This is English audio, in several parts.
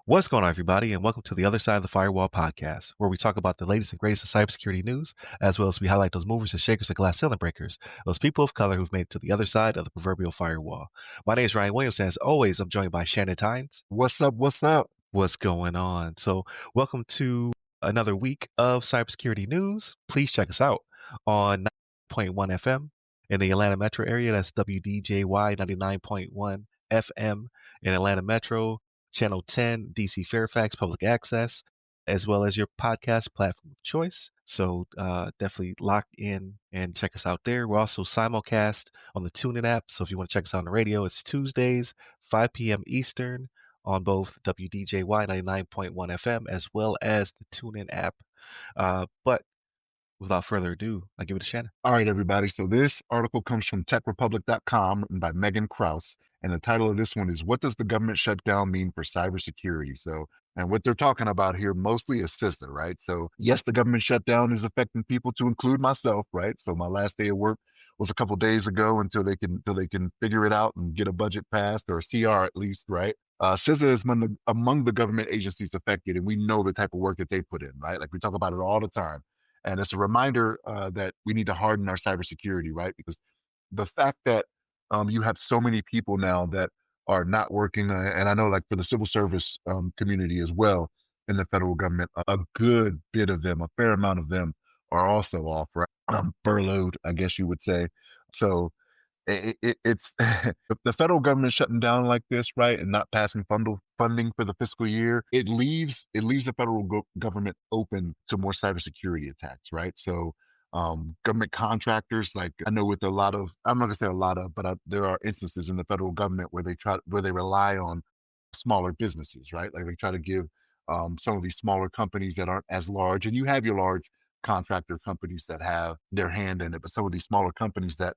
What's going on, everybody, and welcome to the Other Side of the Firewall podcast, where we talk about the latest and greatest of cybersecurity news, as well as we highlight those movers and shakers and glass ceiling breakers, those people of color who've made it to the other side of the proverbial firewall. My name is Ryan Williams, and as always, I'm joined by Shannon Tynes. What's up? What's up? What's going on? So, welcome to another week of cybersecurity news. Please check us out on 90.1 FM in the Atlanta metro area. That's WDJY 99.1 FM in Atlanta Metro, Channel 10, DC Fairfax Public Access, as well as your podcast platform of choice. So definitely lock in and check us out there. We're also simulcast on the TuneIn app. So if you want to check us out on the radio, it's Tuesdays, 5 p.m. Eastern on both WDJY 99.1 FM as well as the TuneIn app. But without further ado, I give it to Shannon. All right, everybody. So this article comes from techrepublic.com, written by Megan Krause. And the title of this one is, What Does the Government Shutdown Mean for Cybersecurity? And what they're talking about here mostly is CISA, right? So yes, the government shutdown is affecting people, to include myself, right? So my last day of work was a couple days ago until they can figure it out and get a budget passed, or a CR at least, right? CISA is among the government agencies affected, and we know the type of work that they put in, right? Like we talk about it all the time. And it's a reminder that we need to harden our cybersecurity, right? Because the fact that you have so many people now that are not working, and I know like for the civil service community as well in the federal government, a good bit of them, a fair amount of them are also off, right? Furloughed, I guess you would say. So it's the federal government shutting down like this, right, and not passing funding for the fiscal year. It leaves the federal government open to more cybersecurity attacks, right? So government contractors, like I know with a lot of, I'm not gonna say a lot of, but there are instances in the federal government where they rely on smaller businesses, right? Like they try to give some of these smaller companies that aren't as large, and you have your large contractor companies that have their hand in it, but some of these smaller companies that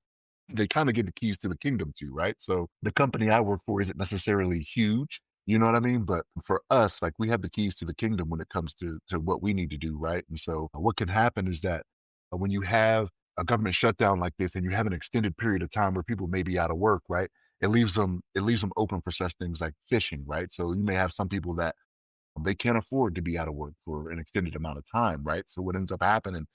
they kind of get the keys to the kingdom too, right? So the company I work for isn't necessarily huge, you know what I mean? But for us, like we have the keys to the kingdom when it comes to what we need to do, right? And so what can happen is that when you have a government shutdown like this, and you have an extended period of time where people may be out of work, right? It leaves them open for such things like phishing, right? So you may have some people that they can't afford to be out of work for an extended amount of time, right? So what ends up happening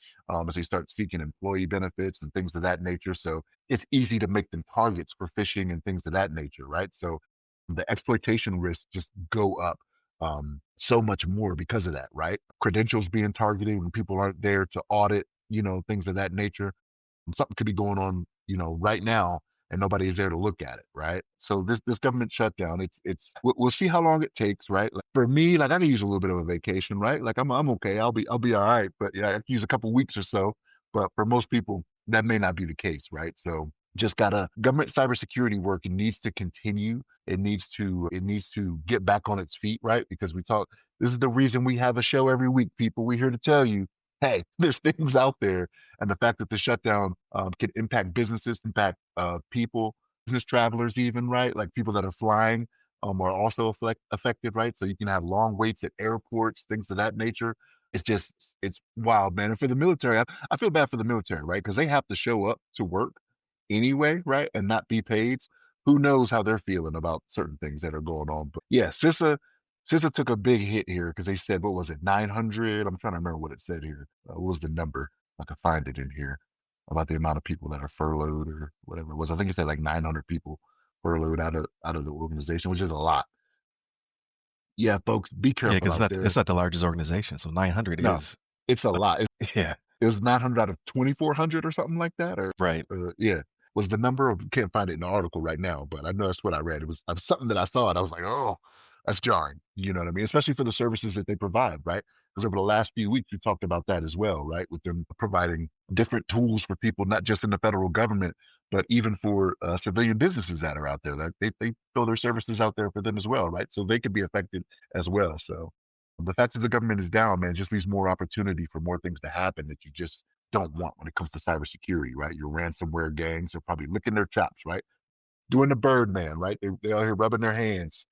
is they start seeking employee benefits and things of that nature. So it's easy to make them targets for phishing and things of that nature, right? So the exploitation risks just go up so much more because of that, right? Credentials being targeted when people aren't there to audit, things of that nature. Something could be going on, right now, and nobody is there to look at it, right? So this government shutdown, we'll see how long it takes, right? Like for me, like I can use a little bit of a vacation, right? Like I'm okay, I'll be all right, but yeah, I can use a couple weeks or so. But for most people, that may not be the case, right? So just gotta government cybersecurity work. It needs to continue. It needs to get back on its feet, right? Because this is the reason we have a show every week, people. We're here to tell you, hey, there's things out there. And the fact that the shutdown can impact businesses, impact people, business travelers, even, right? Like people that are flying are also affected, right? So you can have long waits at airports, things of that nature. It's wild, man. And for the military, I feel bad for the military, right? Because they have to show up to work anyway, right? And not be paid. Who knows how they're feeling about certain things that are going on. But yeah, CISA took a big hit here because they said, what was it, 900? I'm trying to remember what it said here. What was the number? I can find it in here about the amount of people that are furloughed or whatever it was. I think it said like 900 people furloughed out of the organization, which is a lot. Yeah, folks, be Yeah, careful because out there. it's not the largest organization, so 900 No, is it's a lot. yeah, It was 900 out of 2,400 or something like that, or right. yeah, was the number. Can't find it in the article right now, but I know that's what I read. It was something that I saw, and I was like, oh, that's jarring. You know what I mean? Especially for the services that they provide, right? Because over the last few weeks, we talked about that as well, right? With them providing different tools for people, not just in the federal government, but even for civilian businesses that are out there. Like they throw their services out there for them as well, right? So they could be affected as well. So the fact that the government is down, man, just leaves more opportunity for more things to happen that you just don't want when it comes to cybersecurity, right? Your ransomware gangs are probably licking their chops, right? Doing the Birdman, right? They're out here rubbing their hands,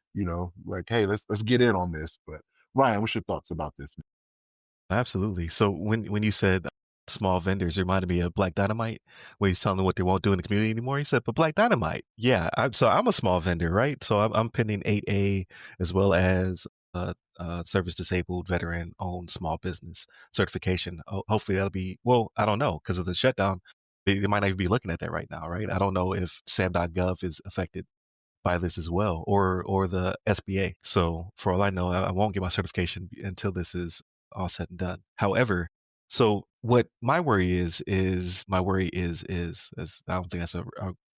like, hey, let's get in on this. But Ryan, what's your thoughts about this? Absolutely. So when you said small vendors. It reminded me of Black Dynamite when he's telling them what they won't do in the community anymore. He said, "But Black Dynamite, yeah." I'm a small vendor, right? So I'm pending 8A as well as service disabled veteran owned small business certification. Hopefully that'll be well. I don't know because of the shutdown. They might not even be looking at that right now, right? I don't know if SAM.gov is affected by this as well, or the SBA. So for all I know, I won't get my certification until this is all said and done. However, so what my worry is my worry is as I don't think that's a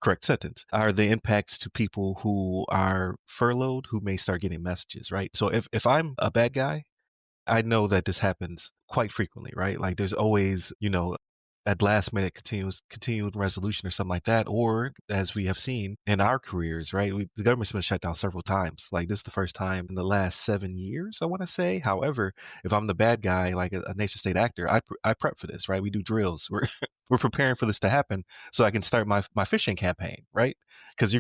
correct sentence. Are the impacts to people who are furloughed who may start getting messages, right? So if I'm a bad guy, I know that this happens quite frequently, right? Like there's always, at last minute continued resolution or something like that. Or as we have seen in our careers, right? The government's been shut down several times. Like this is the first time in the last 7 years, I want to say. However, if I'm the bad guy, like a nation state actor, I prep for this, right? We do drills. We're we're preparing for this to happen so I can start my phishing campaign, right? Because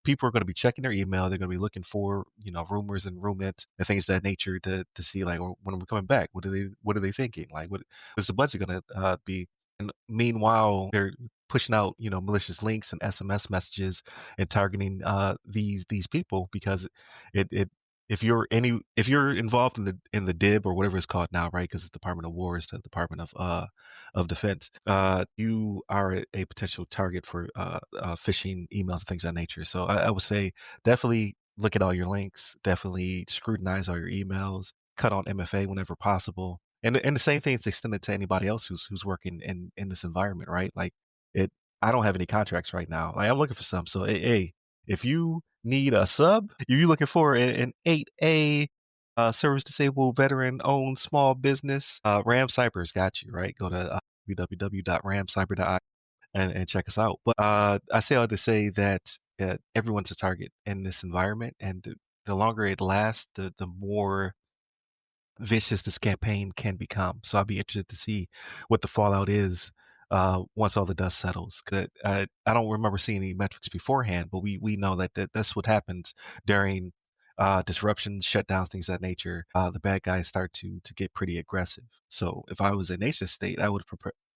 people are gonna be checking their email. They're gonna be looking for rumors and rumors and things of that nature to see like, well, when are we coming back? What are they thinking? Like what is the budget gonna be? And meanwhile, they're pushing out malicious links and SMS messages and targeting these people because it if you're involved in the DIB or whatever it's called now, right? Because it's Department of War, it's the Department of Defense. You are a potential target for phishing emails and things of that nature. So I would say definitely look at all your links, definitely scrutinize all your emails, cut on MFA whenever possible. And the same thing is extended to anybody else who's working in this environment, right? Like it I don't have any contracts right now. Like I'm looking for some. So hey, if you need a sub, if you're looking for an 8A service disabled veteran owned small business, Ram Cyber's got you, right? Go to www.ramcyber.io and check us out. But I say all to say that everyone's a target in this environment, and the longer it lasts, the more vicious this campaign can become. So I'll be interested to see what the fallout is once all the dust settles. 'Cause I don't remember seeing any metrics beforehand, but we know that's what happens during disruptions, shutdowns, things of that nature. The bad guys start to get pretty aggressive. So if I was a nation state, I would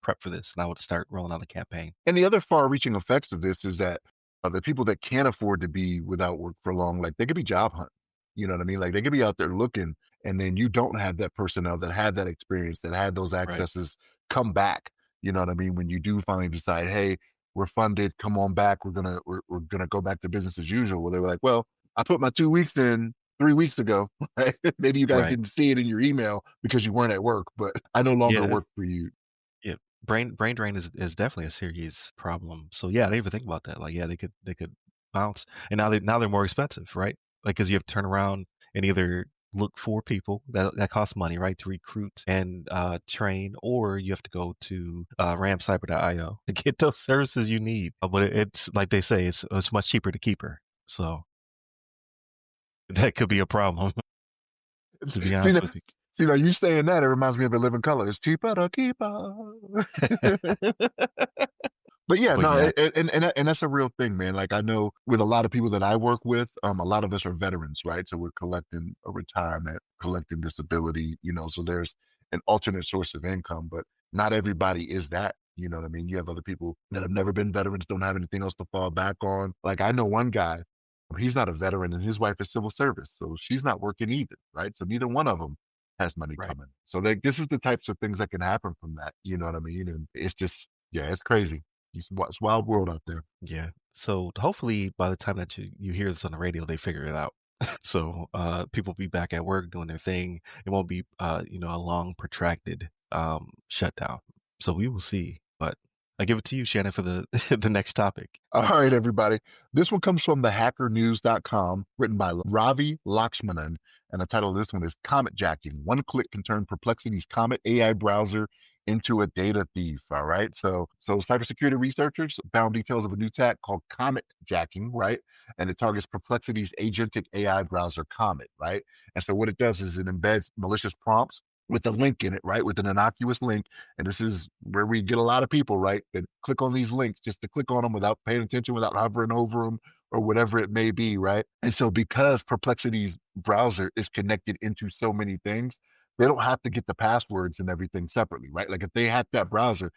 prep for this and I would start rolling out a campaign. And the other far-reaching effects of this is that the people that can't afford to be without work for long, like they could be job hunting. You know what I mean? Like they could be out there looking, and then you don't have that personnel that had that experience, that had those Right. accesses come back. You know what I mean? When you do finally decide, hey, we're funded, come on back, we're gonna go back to business as usual. Well, they were like, well, I put my 2 weeks in 3 weeks ago. Right? Maybe you guys Right. didn't see it in your email because you weren't at work, but I no longer Yeah. work for you. Yeah, brain drain is definitely a serious problem. So yeah, I didn't even think about that. Like yeah, they could bounce, and now they're more expensive, right? Like because you have to turn around and either look for people that costs money, right, to recruit and train, or you have to go to ramcyber.io to get those services you need. But it's like they say, it's much cheaper to keep her. So that could be a problem, to be See, honest with you. see, now you saying that, it reminds me of A Living Color. It's cheaper to keep her. But yeah, But no, yeah, and that's a real thing, man. Like I know with a lot of people that I work with, a lot of us are veterans, right? So we're collecting a retirement, collecting disability, so there's an alternate source of income, but not everybody is that. You know what I mean? You have other people that have never been veterans, don't have anything else to fall back on. Like I know one guy, he's not a veteran and his wife is civil service, so she's not working either, right? So neither one of them has money right. coming. So like this is the types of things that can happen from that. You know what I mean? And it's just, yeah, it's crazy. It's wild world out there. Yeah. So hopefully by the time that you hear this on the radio, they figure it out. So people will be back at work doing their thing. It won't be a long protracted shutdown. So we will see. But I give it to you, Shannon, for the the next topic. All right, everybody. This one comes from thehackernews.com, written by Ravi Lakshmanan. And the title of this one is Comet Jacking. One click can turn Perplexity's Comet AI browser into a data thief. All right. So cybersecurity researchers found details of a new attack called Comet Jacking, right? And it targets Perplexity's agentic AI browser Comet, right? And so what it does is it embeds malicious prompts with a link in it, right? With an innocuous link. And this is where we get a lot of people, right? That click on these links just to click on them without paying attention, without hovering over them or whatever it may be, right? And so because Perplexity's browser is connected into so many things, they don't have to get the passwords and everything separately, right? Like if they hack that browser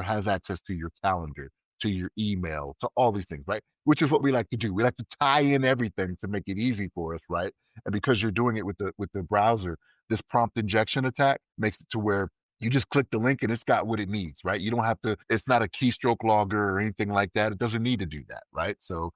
has access to your calendar, to your email, to all these things, right? Which is what we like to do. We like to tie in everything to make it easy for us, right? And because you're doing it with the browser, this prompt injection attack makes it to where you just click the link and it's got what it needs, right? You don't have to, it's not a keystroke logger or anything like that. It doesn't need to do that, right? So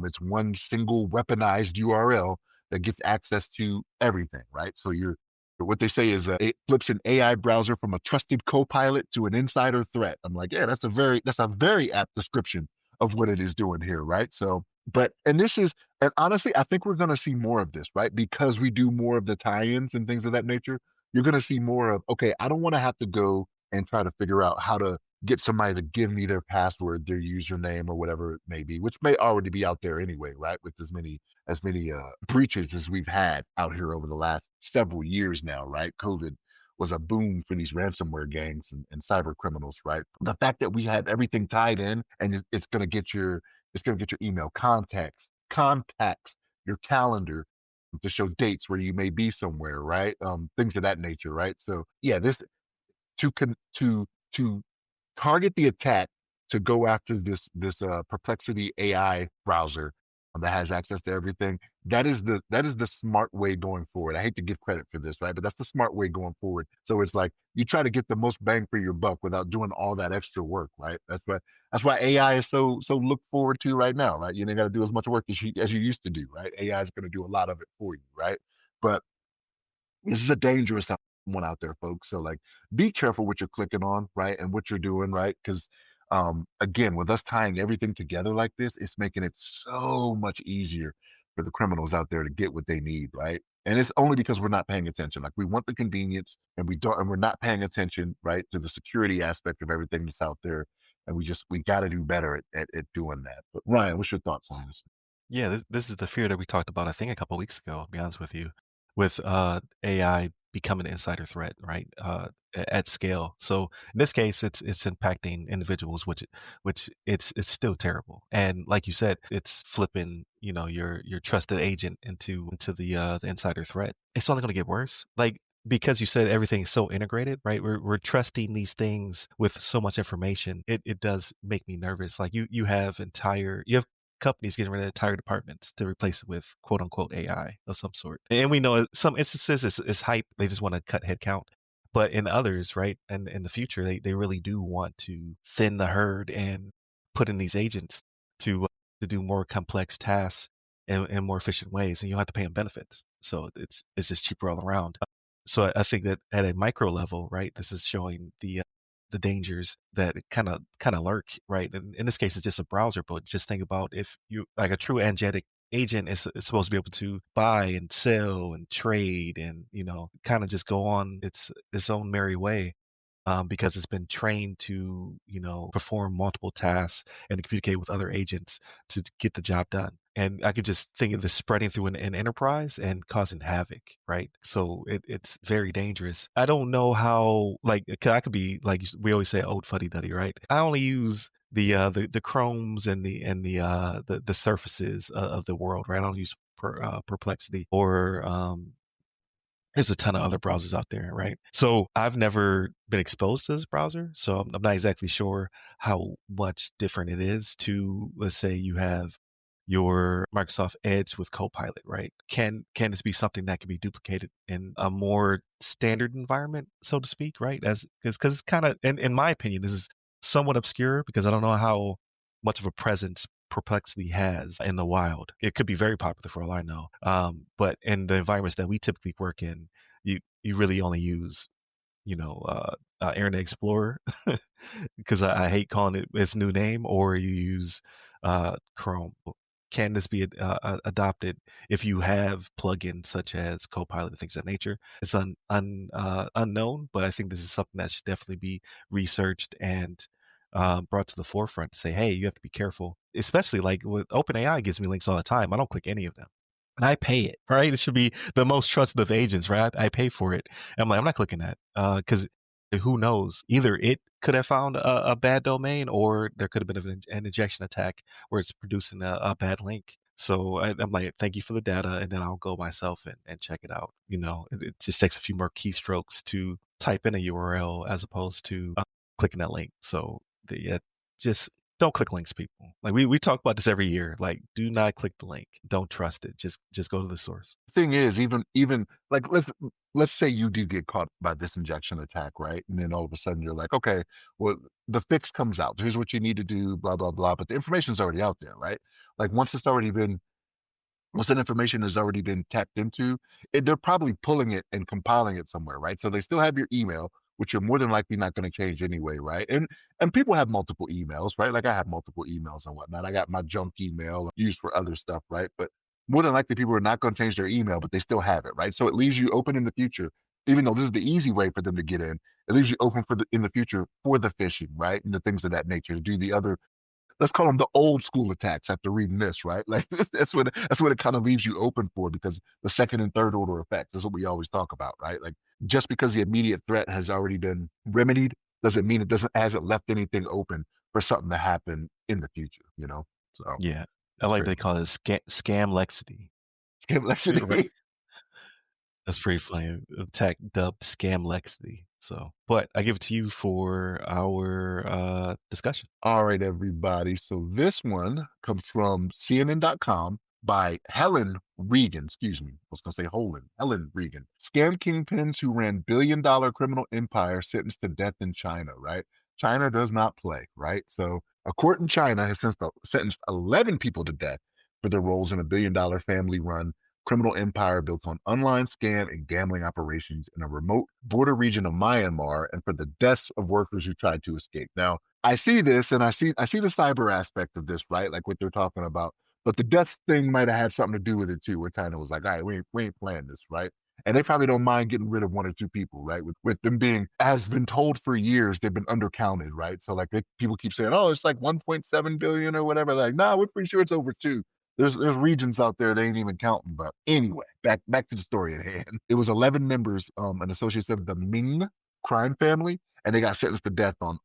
it's one single weaponized URL that gets access to everything, right? So you're, what they say is it flips an AI browser from a trusted co-pilot to an insider threat. I'm like, yeah, that's a very apt description of what it is doing here, right? So, but and this is, and honestly, I think we're going to see more of this, right? Because we do more of the tie-ins and things of that nature. You're going to see more of, okay, I don't want to have to go and try to figure out how to get somebody to give me their password, their username, or whatever it may be, which may already be out there anyway, right? With as many breaches as we've had out here over the last several years now, right? COVID was a boom for these ransomware gangs and cyber criminals, right? The fact that we have everything tied in and it's going to get your email contacts, your calendar to show dates where you may be somewhere, right? Things of that nature, right? So yeah, this to target the attack to go after this Perplexity AI browser that has access to everything. That is the smart way going forward. I hate to give credit for this, right? But that's the smart way going forward. So it's like you try to get the most bang for your buck without doing all that extra work, right? That's why AI is so looked forward to right now, right? You ain't got to do as much work as you used to do, right? AI is going to do a lot of it for you, right? But this is a dangerous one out there, folks. So like, be careful what you're clicking on, right, and what you're doing, right? Because again, with us tying everything together like this, it's making it so much easier for the criminals out there to get what they need, right? And it's only because we're not paying attention. Like we want the convenience, and we're not paying attention, right, to the security aspect of everything that's out there. And we got to do better at doing that. But Ryan, what's your thoughts on this? Yeah, this is the fear that we talked about, I think, a couple weeks ago, to be honest with you, with AI becoming an insider threat, right? At scale. So in this case, it's impacting individuals, which it's still terrible. And like you said, it's flipping, your trusted agent into the insider threat. It's only going to get worse. Like because you said everything's so integrated, right? We're trusting these things with so much information. It does make me nervous. Like you have companies getting rid of entire departments to replace it with quote unquote AI of some sort. And we know in some instances it's hype. They just want to cut headcount. But in others, right, and in the future, they really do want to thin the herd and put in these agents to uh, to do more complex tasks in more efficient ways, and you don't have to pay them benefits. So it's just cheaper all around. So I think that at a micro level, right, this is showing the dangers that kind of lurk, right? And in this case, it's just a browser, but just think about if you like a true agentic agent is supposed to be able to buy and sell and trade and kind of just go on its own merry way because it's been trained to, perform multiple tasks and to communicate with other agents to get the job done. And I could just think of this spreading through an enterprise and causing havoc, right? So it's very dangerous. I don't know how, like, 'cause I could be like we always say, old fuddy duddy, right? I only use the Chromes and the surfaces of the world, right? I don't use Perplexity or there's a ton of other browsers out there, right? So I've never been exposed to this browser, so I'm not exactly sure how much different it is to, let's say, you have your Microsoft Edge with Copilot, right? Can this be something that can be duplicated in a more standard environment, so to speak, right? As because it's kind of, in my opinion, this is somewhat obscure because I don't know how much of a presence Perplexity has in the wild. It could be very popular for all I know. But in the environments that we typically work in, you really only use, Internet Explorer because I hate calling it its new name, or you use Chrome. Can this be adopted if you have plugins such as Copilot and things of that nature? It's unknown, but I think this is something that should definitely be researched and brought to the forefront to say, hey, you have to be careful. Especially like with OpenAI gives me links all the time. I don't click any of them. And I pay it, right? It should be the most trusted of agents, right? I pay for it. I'm like, I'm not clicking that because who knows? Either it could have found a bad domain, or there could have been an injection attack where it's producing a bad link. So I'm like, thank you for the data, and then I'll go myself and check it out. It just takes a few more keystrokes to type in a URL as opposed to clicking that link. So yeah, just don't click links, people. Like we talk about this every year. Like, do not click the link. Don't trust it. Just go to the source. Thing is, even like let's say you do get caught by this injection attack, right? And then all of a sudden you're like, okay, well, the fix comes out. Here's what you need to do, blah blah blah. But the information's already out there, right? Like once that information has already been tapped into, they're probably pulling it and compiling it somewhere, right? So they still have your email, which you're more than likely not going to change anyway, right? And people have multiple emails, right? Like I have multiple emails and whatnot. I got my junk email used for other stuff, right? But more than likely, people are not going to change their email, but they still have it, right? So it leaves you open in the future, even though this is the easy way for them to get in. It leaves you open for in the future for the phishing, right? And the things of that nature, to do the other, let's call them the old school attacks after reading this, right? Like that's what it kind of leaves you open for, because the second and third order effects is what we always talk about, right? Like just because the immediate threat has already been remedied doesn't mean it doesn't hasn't left anything open for something to happen in the future, you know? So Yeah, I it's like crazy. they call it scam lexity. Right. Complexity. That's pretty funny. Attack dubbed scam Lexity. So, but I give it to you for our discussion. All right, everybody. So this one comes from CNN.com by Helen Regan. Excuse me. I was going to say Holland. Helen Regan. Scam kingpins who ran billion-dollar criminal empire sentenced to death in China, right? China does not play, right? So a court in China has sentenced 11 people to death for their roles in a billion-dollar family-run criminal empire built on online scam and gambling operations in a remote border region of Myanmar, and for the deaths of workers who tried to escape. Now, I see this and I see the cyber aspect of this, right? Like what they're talking about. But the death thing might have had something to do with it too, where China was like, all right, we ain't playing this, right? And they probably don't mind getting rid of one or two people, right? With them being, as been told for years, they've been undercounted, right? So like people keep saying, oh, it's like 1.7 billion or whatever. Like, nah, we're pretty sure it's over two. There's regions out there they ain't even counting. But anyway, back to the story at hand. It was 11 members, and associates of the Ming crime family, and they got sentenced to death on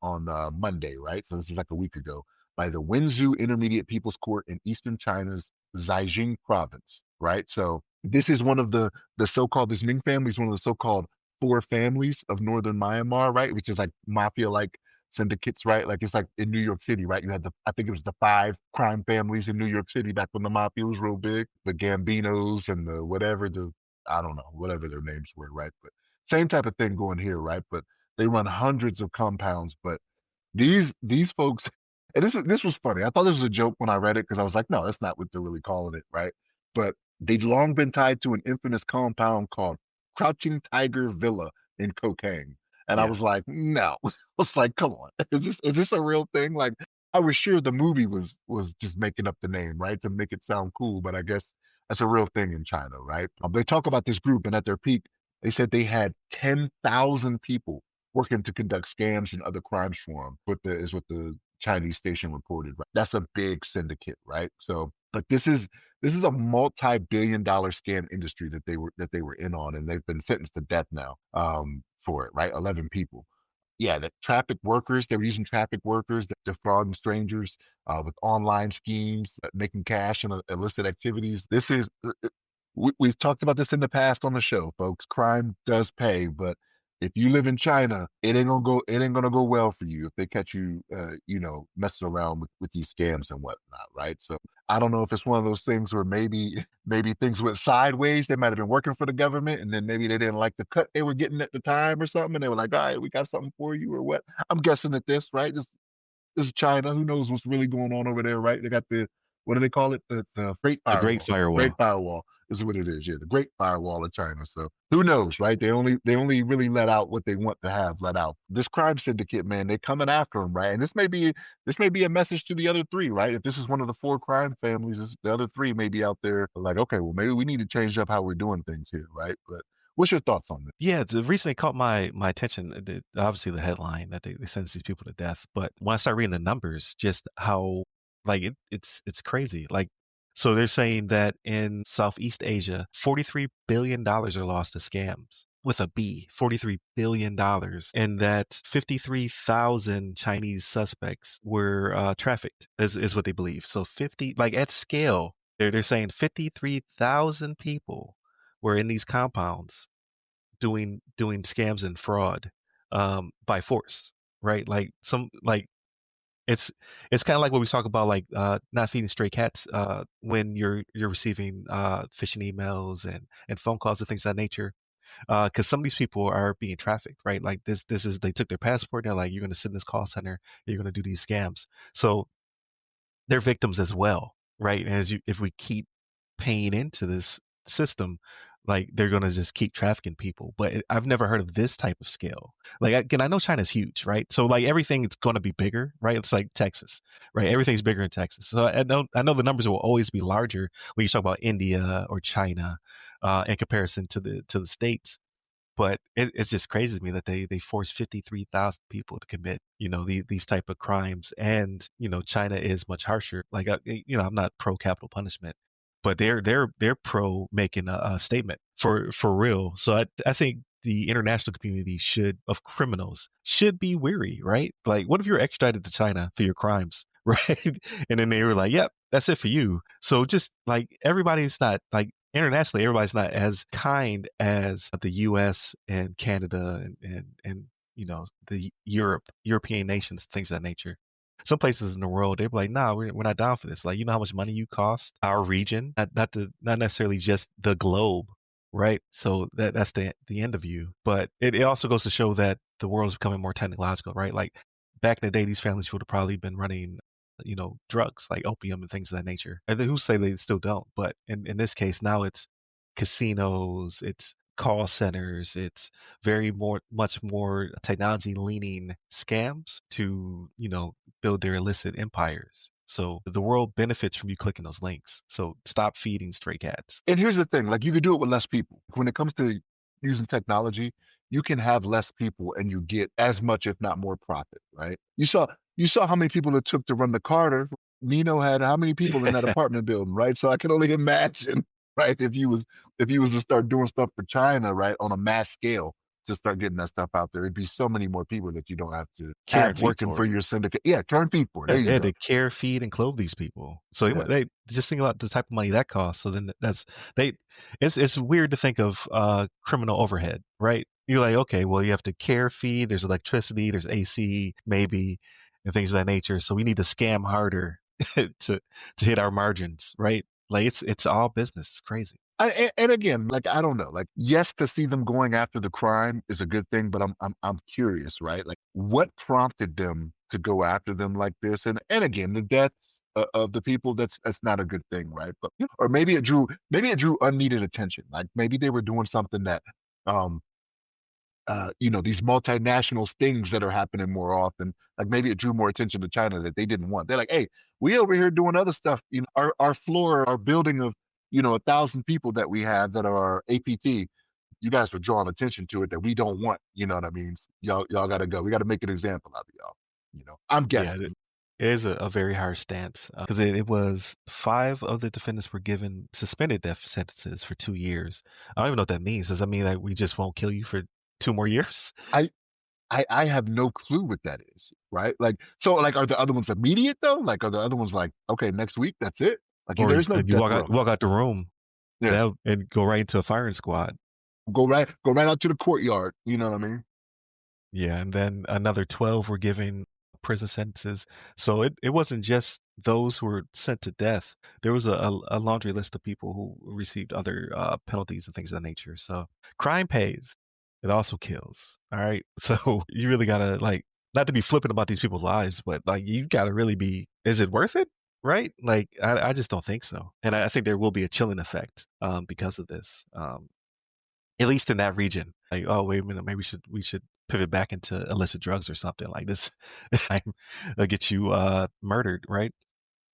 Monday, right? So this was like a week ago by the Wenzhou Intermediate People's Court in eastern China's Zhejiang province, right? So this is one of the so-called, this Ming family is one of the so-called four families of northern Myanmar, right? Which is like mafia-like syndicates, right? Like it's like in New York City, right? You had I think it was the five crime families in New York City back when the mafia was real big, the Gambinos and the whatever I don't know, whatever their names were, right? But same type of thing going here, right? But they run hundreds of compounds. But these folks, and this was funny. I thought this was a joke when I read it, because I was like, no, that's not what they're really calling it, right? But they'd long been tied to an infamous compound called Crouching Tiger Villa in Cocaine. And I Yeah. was like, no. I was like, come on, is this a real thing? Like, I was sure the movie was just making up the name, right, to make it sound cool, but I guess that's a real thing in China, right? They talk about this group, and at their peak, they said they had 10,000 people working to conduct scams and other crimes for them. What the Chinese station reported. Right? That's a big syndicate, right? So, but this is a multi-billion-dollar scam industry that they were in on, and they've been sentenced to death now for it, right? 11 people. Yeah, that traffic workers, they were using traffic workers, that defrauding strangers with online schemes, making cash and illicit activities. This is we've talked about this in the past on the show, folks. Crime does pay, but if you live in China, it ain't gonna go well for you if they catch you, messing around with these scams and whatnot, right? So I don't know if it's one of those things where maybe things went sideways. They might have been working for the government, and then maybe they didn't like the cut they were getting at the time or something, and they were like, all right, we got something for you or what? I'm guessing at this, right? This is China. Who knows what's really going on over there, right? They got what do they call it? The Great The Great Firewall. Great Firewall. Firewall is what it is. Yeah, the Great Firewall of China. So who knows, right? They only really let out what they want to have let out. This crime syndicate, man, they coming after them, right? And this may be a message to the other three, right? If this is one of the four crime families, the other three may be out there like, okay, well, maybe we need to change up how we're doing things here, right? But what's your thoughts on this? Yeah, the recently caught my attention. Obviously, the headline that they sentence these people to death, but when I start reading the numbers, just how like it's crazy. Like, so they're saying that in Southeast Asia, $43 billion are lost to scams. with a B, $43 billion, and that 53,000 Chinese suspects were trafficked, is what they believe. So 50, like at scale, they're saying 53,000 people were in these compounds doing scams and fraud by force, right? Like it's it's kind of like what we talk about, like not feeding stray cats when you're receiving phishing emails and phone calls and things of that nature, because some of these people are being trafficked, right? Like this is they took their passport. They're like, you're going to sit in this call center. You're going to do these scams. So they're victims as well, right? And if we keep paying into this system, like they're going to just keep trafficking people. But I've never heard of this type of scale. Like again, I know China's huge, right? So like everything is going to be bigger, right? It's like Texas, right? Everything's bigger in Texas. So I know the numbers will always be larger when you talk about India or China in comparison to the states. But it's just crazy to me that they force 53,000 people to commit, these type of crimes. And, China is much harsher. Like, I'm not pro capital punishment, but they're pro making a statement for real. So I think the international community of criminals should be weary, right? Like, what if you're extradited to China for your crimes, right? And then they were like, yep, that's it for you. So just like everybody's not like internationally, everybody's not as kind as the U.S. and Canada and the European nations, things of that nature. Some places in the world, they're like, nah, we're not down for this. Like, you know how much money you cost our region, not necessarily just the globe, right? So that's the end of you. But it also goes to show that the world is becoming more technological, right? Like back in the day, these families would have probably been running drugs like opium and things of that nature. And who say they still don't? But in this case, now it's casinos, it's call centers, it's much more technology leaning scams to, build their illicit empires. So the world benefits from you clicking those links. So stop feeding stray cats. And here's the thing, like you could do it with less people. When it comes to using technology, you can have less people and you get as much, if not more profit, right? You saw how many people it took to run the Carter. Nino had how many people in that apartment building, right? So I can only imagine, right, if you was to start doing stuff for China, right, on a mass scale to start getting that stuff out there, it'd be so many more people that you don't have to Care and have feed working for for it. your syndicate. Yeah, turn feed for it. There you Yeah, go. to care, feed, and clothe these people. So Yeah. they just think about the type of money that costs. So then they. It's weird to think of criminal overhead, right? You're like, okay, well, you have to care, feed. There's electricity, there's AC, maybe, and things of that nature. So we need to scam harder to hit our margins, right? Like it's all business. It's crazy. And again, like I don't know, like yes, to see them going after the crime is a good thing, but I'm curious, right? Like what prompted them to go after them like this? And again, the deaths of the people, that's not a good thing, right? But or maybe it drew unneeded attention. Like maybe they were doing something that um these multinational stings that are happening more often. Like maybe it drew more attention to China that they didn't want. They're like, hey, we over here doing other stuff. Our floor, our building of 1,000 people that we have that are our APT. You guys are drawing attention to it that we don't want. You know what I mean? Y'all gotta go. We gotta make an example out of y'all. I'm Yeah, guessing. it is a very hard stance because it was five of the defendants were given suspended death sentences for 2 years. I don't even know what that means. Does that mean that we just won't kill you for 2 more years? I I have no clue what that is, right? Like, so, like, are the other ones immediate though? Like, are the other ones like, okay, next week, that's it? Like, Or there's no you death row. walk out the room Yeah, and go right into a firing squad. go right out to the courtyard. You know what I mean? Yeah, and then another 12 were given prison sentences. So it wasn't just those who were sent to death. There was a laundry list of people who received other penalties and things of that nature. So crime pays. It also kills. All right. So you really gotta like not to be flippant about these people's lives, but like you gotta really be. Is it worth it? Right? Like I just don't think so. And I think there will be a chilling effect because of this. At least in that region. Like, oh wait a minute, maybe we should pivot back into illicit drugs or something like this. I'm get you murdered, right?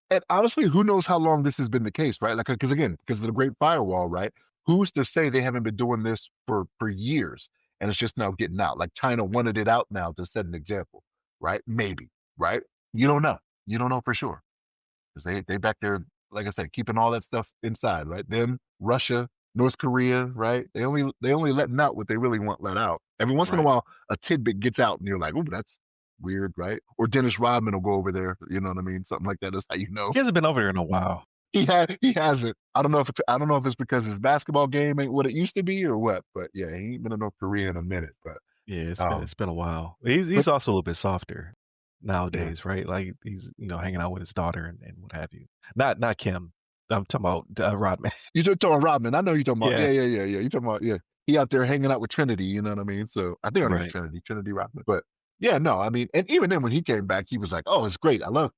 And honestly, who knows how long this has been the case, right? Like, because again, because of the Great Firewall, right? Who's to say they haven't been doing this for years, and it's just now getting out? Like China wanted it out now to set an example, right? Maybe, right? You don't know. You don't know for sure because they back there, like I said, keeping all that stuff inside, right? Them, Russia, North Korea, right? They only letting out what they really want let out. Every once in a Right. while, a tidbit gets out, and you're like, "Oh, that's weird," right? Or Dennis Rodman will go over there. You know what I mean? Something like that. That's how you know He hasn't been over there in a while. he hasn't. I don't know if it's because his basketball game ain't what it used to be or what. But yeah, he ain't been in North Korea in a minute. But Yeah, um, it's been a while. He's but also a little bit softer yeah, nowadays, right? Like he's hanging out with his daughter and what have you. Not Kim. I'm talking about Rodman. you talking about Rodman. I know you talking about. Yeah. Yeah. You talking about yeah. He out there hanging out with Trinity. You know what I mean? So I think her name's Right. Trinity Rodman. But yeah, no, I mean, and even then when he came back, he was like, "Oh, it's great. I love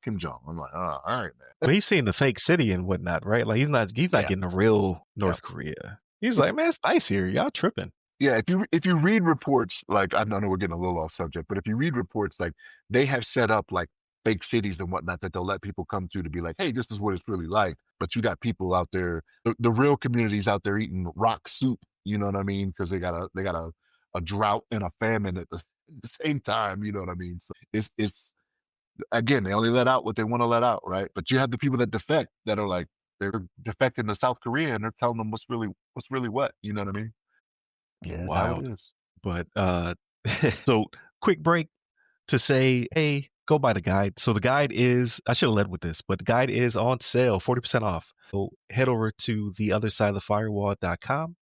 Kim Jong." I'm like, "Oh, all right, man." But he's seeing the fake city and whatnot, right? Like he's not Yeah, getting the real yeah. North Korea. He's like, man, it's nice here. Y'all tripping. Yeah, if you read reports, like I know we're getting a little off subject, but if you read reports, like they have set up like fake cities and whatnot that they'll let people come to be like, hey, this is what it's really like. But you got people out there, the real communities out there eating rock soup. You know what I mean? Because they got a drought and a famine at the same time. You know what I mean? So it's again, they only let out what they want to let out, right? But you have the people that defect that are like they're defecting to South Korea and they're telling them what's really what. You know what I mean? Yeah, that's how it Wild. is. But so quick break to say, hey, go buy the guide. So the guide is, I should have led with this, but the guide is on sale, 40% off. So head over to theothersideofthefirewall.com,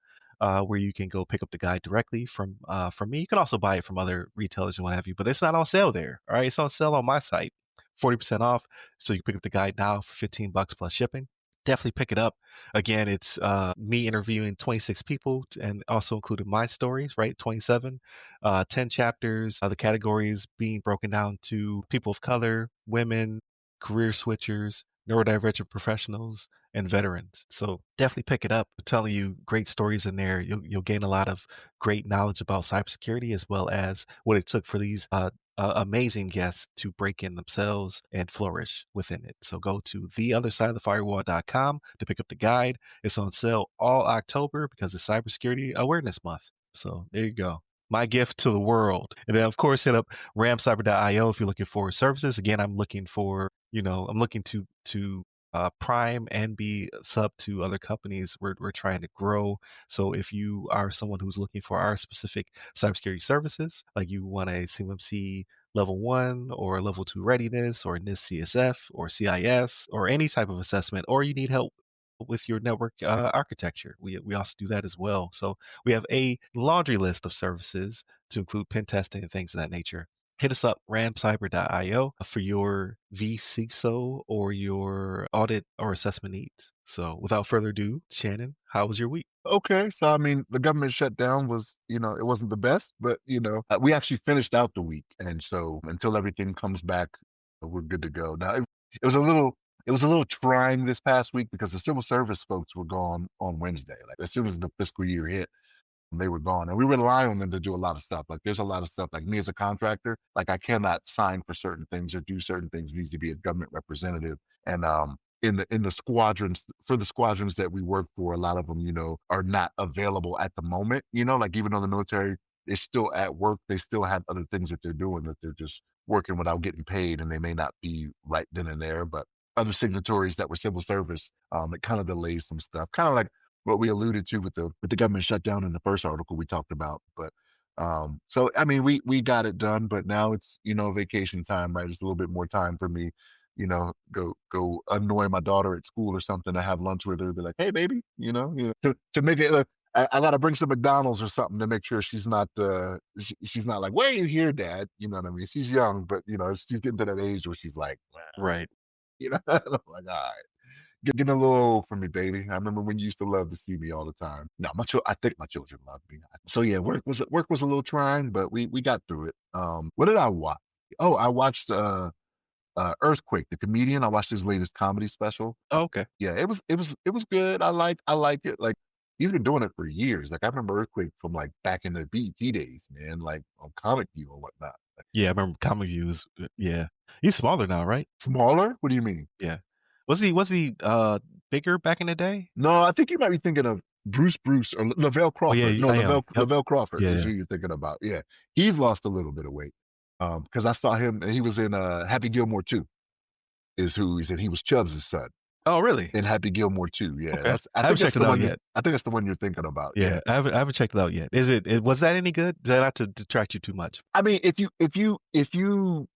where you can go pick up the guide directly from me. You can also buy it from other retailers and what have you, but it's not on sale there. All right, it's on sale on my site, 40% off. So you can pick up the guide now for $15 plus shipping. Definitely pick it up. Again, it's me interviewing 26 people and also including my stories, right? 27, 10 chapters. The categories being broken down to people of color, women, career switchers, neurodivergent professionals, and veterans. So definitely pick it up. I'm telling you, great stories in there. You'll gain a lot of great knowledge about cybersecurity as well as what it took for these amazing guests to break in themselves and flourish within it. So go to theothersideofthefirewall.com to pick up the guide. It's on sale all October because it's Cybersecurity Awareness Month. So there you go. My gift to the world. And then, of course, hit up ramcyber.io if you're looking for services. Again, I'm looking for, I'm looking to prime and be sub to other companies. We're trying to grow. So if you are someone who's looking for our specific cybersecurity services, like you want a CMMC level 1 or level 2 readiness or NIST CSF or CIS or any type of assessment, or you need help with your network architecture. We also do that as well. So we have a laundry list of services to include pen testing and things of that nature. Hit us up, ramcyber.io, for your vCISO or your audit or assessment needs. So without further ado, Shannon, how was your week? Okay, so I mean, the government shutdown was, it wasn't the best, but we actually finished out the week, and so until everything comes back, we're good to go. Now, it was a little, it was a little trying this past week because the civil service folks were gone on Wednesday. Like as soon as the fiscal year hit, they were gone, and we rely on them to do a lot of stuff. Like there's a lot of stuff. Like me as a contractor, like I cannot sign for certain things or do certain things. It needs to be a government representative, and in the squadrons for the squadrons that we work for, a lot of them, are not available at the moment. Like even though the military is still at work, they still have other things that they're doing that they're just working without getting paid, and they may not be right then and there. But other signatories that were civil service, it kind of delays some stuff. Kind of like what we alluded to with the government shutdown in the first article we talked about. But so I mean, we got it done, but now it's vacation time, right? It's a little bit more time for me, go annoy my daughter at school or something. To have lunch with her, be like, hey baby, to make it. I gotta bring some McDonald's or something to make sure she's not she's not like, why are you here, Dad? You know what I mean? She's young, but she's getting to that age where she's like, well, Right. I'm like, all right, getting a little old for me, baby. I remember when you used to love to see me all the time. No, I think my children love me. So yeah, work was a little trying, but we got through it. What did I watch? Oh, I watched Earthquake, the comedian. I watched his latest comedy special. Oh, okay. Yeah, it was good. I like it. Like he's been doing it for years. Like I remember Earthquake from like back in the BET days, man. Like on Comic View or whatnot. Like, Yeah, I remember Comet Views. Yeah. He's smaller now, right? smaller? What do you mean? Yeah. Was he bigger back in the day? No, I think you might be thinking of Bruce or Lavelle Oh Crawford. yeah, No, I am. Yep. Lavelle Crawford Yeah, is yeah. who you're thinking about. Yeah, he's lost a little bit of weight. Because I saw him. He was in Happy Gilmore 2. Is who he said he was Chubbs' son. Oh, really? and Happy Gilmore too. Yeah, Okay. that's I I think haven't that's checked it the out one yet. I think that's the one you're thinking about. Yeah. Yeah, I haven't checked it out yet. Was that any good? Is that not to detract you too much? I mean, if you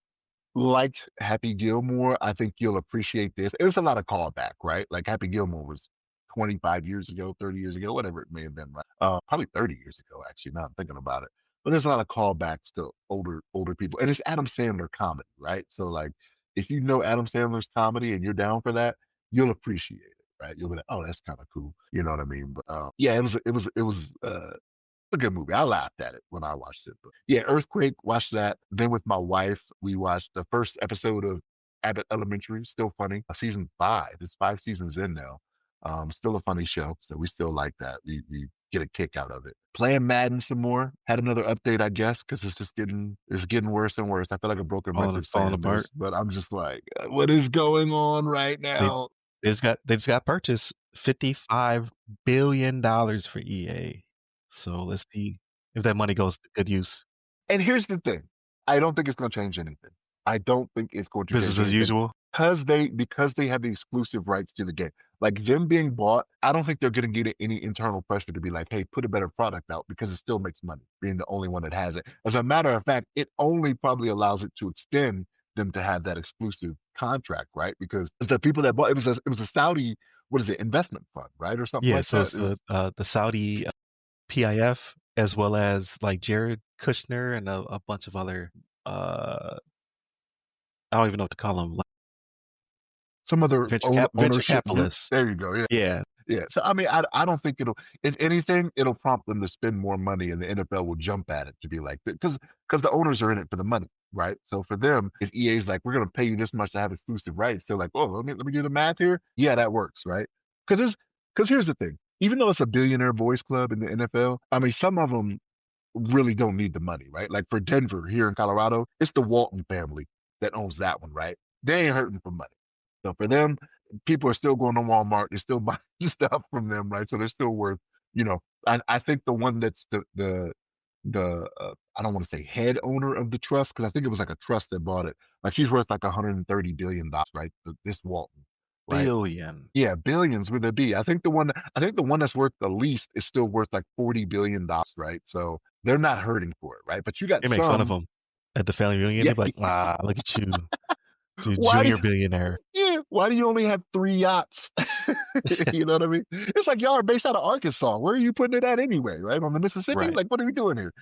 liked Happy Gilmore, I think you'll appreciate this. There's a lot of callback, right? Like Happy Gilmore was 25 years ago, 30 years ago, whatever it may have been, right? Probably 30 years ago, actually, now I'm thinking about it. But there's a lot of callbacks to older people. And it's Adam Sandler comedy, right? So like if you know Adam Sandler's comedy and you're down for that, you'll appreciate it, right? You'll be like, oh, that's kind of cool. You know what I mean? But yeah, it was a good movie. I laughed at it when I watched it. But yeah, Earthquake, watched that. Then with my wife, we watched the first episode of Abbott Elementary. Still funny. Season 5. It's 5 seasons in now. Still a funny show. So we still like that. We get a kick out of it. Playing Madden some more. Had another update, I guess, because it's getting worse and worse. I feel like a broken record Falling saying apart. this, but I'm just like, what is going on right They now? they just got purchased $55 billion for EA. So let's see if that money goes to good use. And here's the thing. I don't think it's going to change anything. I don't think it's going to Business change as anything usual. because they have the exclusive rights to the game. Like them being bought, I don't think they're going to get any internal pressure to be like, hey, put a better product out because it still makes money, being the only one that has it. As a matter of fact, it only probably allows it to extend them to have that exclusive contract, right? Because the people that bought it was a Saudi, what is it, investment fund, right, or something Yeah, like so that. it's It was the Saudi PIF as well as like Jared Kushner and a bunch of other uh I don't even know what to call them, like some other venture ownership group. capitalists. There you go. Yeah. Yeah, Yeah. So I mean, I don't think if anything, it'll prompt them to spend more money, and the NFL will jump at it to be like, because the owners are in it for the money, right? So for them, if EA's like, we're gonna pay you this much to have exclusive rights, they're like, oh, let me do the math here. Yeah, that works, right? Because here's the thing. Even though it's a billionaire boys club in the NFL, I mean, some of them really don't need the money, right? Like for Denver here in Colorado, it's the Walton family that owns that one, right? They ain't hurting for money. So for them, people are still going to Walmart. They're still buying stuff from them, right? So they're still worth, you know. I think the one that's the I don't want to say head owner of the trust because I think it was like a trust that bought it. Like she's worth like 130 billion dollars, right? This Walton, right? billion. Yeah, billions would there be? I think the one that's worth the least is still worth like 40 billion dollars, right? So they're not hurting for it, right? But you got They make fun of some, them at the family reunion. yeah. They're like, "Ah, look at you Why do junior billionaire." yeah, why do you only have 3 yachts? You know what I mean? It's like y'all are based out of Arkansas. Where are you putting it at anyway, right? On the Mississippi? Right. Like, what are we doing here?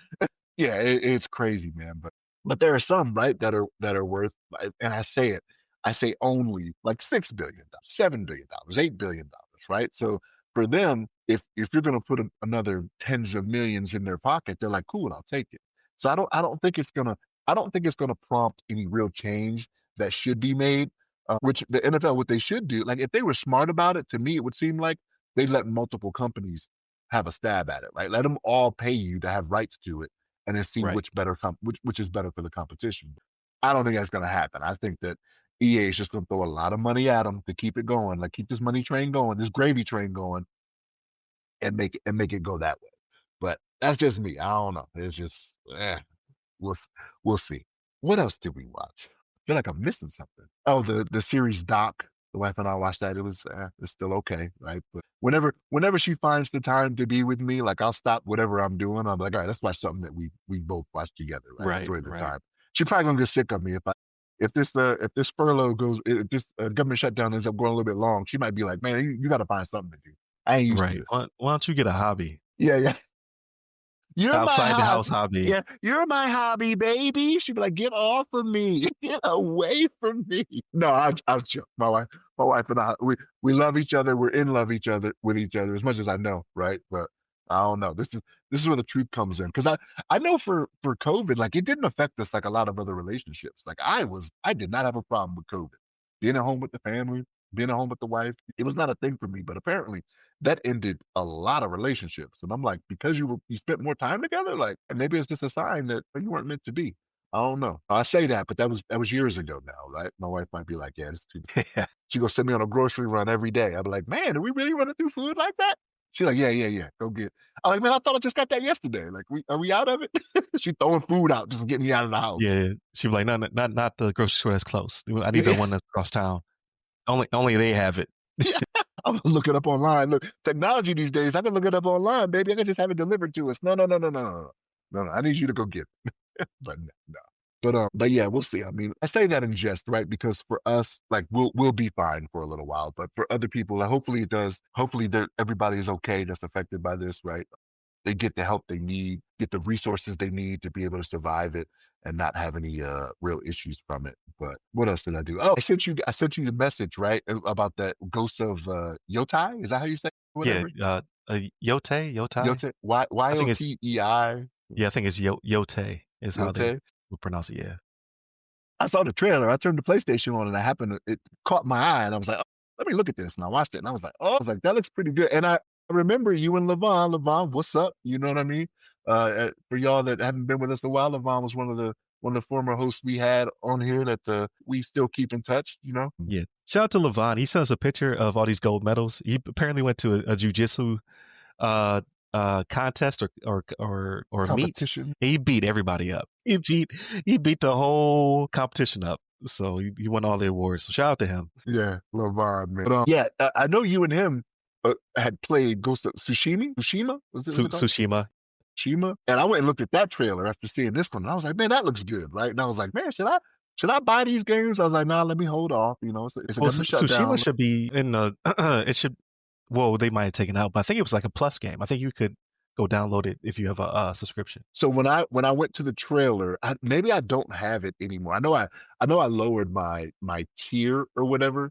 Yeah, it's crazy, man. But there are some, right, that are worth, and I say only like $6 billion, $7 billion, $8 billion, right? So for them, if you're gonna put another tens of millions in their pocket, they're like, cool, I'll take it. So I don't think it's gonna prompt any real change that should be made. Which the NFL, what they should do, like if they were smart about it, to me, it would seem like they'd let multiple companies have a stab at it, right? Let them all pay you to have rights to it, and then see Right. which is better for the competition. I don't think that's going to happen. I think that EA is just going to throw a lot of money at them to keep it going, like keep this money train going, this gravy train going, and make it go that way. But that's just me. I don't know. It's just we'll we'll see. What else did we watch? I feel like I'm missing something. Oh, the series Doc. The wife and I watched that. It's still okay, right? But whenever she finds the time to be with me, like I'll stop whatever I'm doing. I'm like, all right, let's watch something that we both watch together, right? Right. Enjoy the Right. time. She probably gonna get sick of me if this furlough goes if this government shutdown ends up going a little bit long. She might be like, man, you got to find something to do. I ain't used to Right. this. Why don't you get a hobby? Yeah, yeah. You're my Outside the house hobby. hobby. Yeah, you're my hobby, baby. She'd be like, get off of me. Get away from me. No, I'll joke. My wife and I, we love each other. We're in love with each other as much as I know, right? But I don't know. This is where the truth comes in. Because I know for COVID, like it didn't affect us like a lot of other relationships. Like I did not have a problem with COVID. Being at home with the family, being at home with the wife, it was not a thing for me. But apparently that ended a lot of relationships. And I'm like, because you spent more time together, like and maybe it's just a sign that you weren't meant to be. I don't know. I say that, but that was years ago now, right? My wife might be like, yeah, it's too. Yeah. She gonna send me on a grocery run every day. I'd be like, man, are we really running through food like that? She's like, yeah, yeah, yeah. Go get. I'm like, man, I thought I just got that yesterday. Like, are we out of it? She throwing food out just to get me out of the house. Yeah. She'd be like, no, not the grocery store that's close. I need the Yeah, one that's across town. Only they have it. Yeah, I'm gonna look it up online. Look, technology these days, I can look it up online, baby. I can just have it delivered to us. No, no, no, no, no, no, no, no. I need you to go get it. But no. But yeah, we'll see. I mean, I say that in jest, right? Because for us, like we'll be fine for a little while. But for other people, like, hopefully it does. Hopefully everybody is okay that's affected by this, right? They get the help they need, get the resources they need to be able to survive it and not have any real issues from it. But what else did I do? Oh, I sent you the message, right? About that ghost of Yotai. Is that how you say it? Yeah, Whatever? Yote. Yote Y I Y O think it's T E I yeah, I think it's Yote is how they Yote. would pronounce it. Yeah. I saw the trailer. I turned the PlayStation on and it caught my eye and I was like, oh, let me look at this. And I watched it and I was like, oh, I was like, that looks pretty good. And I remember you and Levon. Levon, what's up? You know what I mean? For y'all that haven't been with us a while, Levon was one of the former hosts we had on here that we still keep in touch, you know? Yeah. Shout out to Levon. He sent us a picture of all these gold medals. He apparently went to a jujitsu uh contest or meet. Competition. He beat everybody up. He beat the whole competition up. So he won all the awards. So shout out to him. Yeah, Levon, man. But yeah, I know you and him had played Ghost of Tsushima. Tsushima? Was it called? Tsushima. Shima. And I went and looked at that trailer after seeing this one. And I was like, man, that looks good, right? And I was like, man, should I buy these games? I was like, nah, let me hold off. You know, it's a Well, government Tsushima shutdown. should be in the. It should. Well, they might have taken it out, but I think it was like a plus game. I think you could go download it if you have a subscription. So when I went to the trailer, maybe I don't have it anymore. I know I lowered my tier or whatever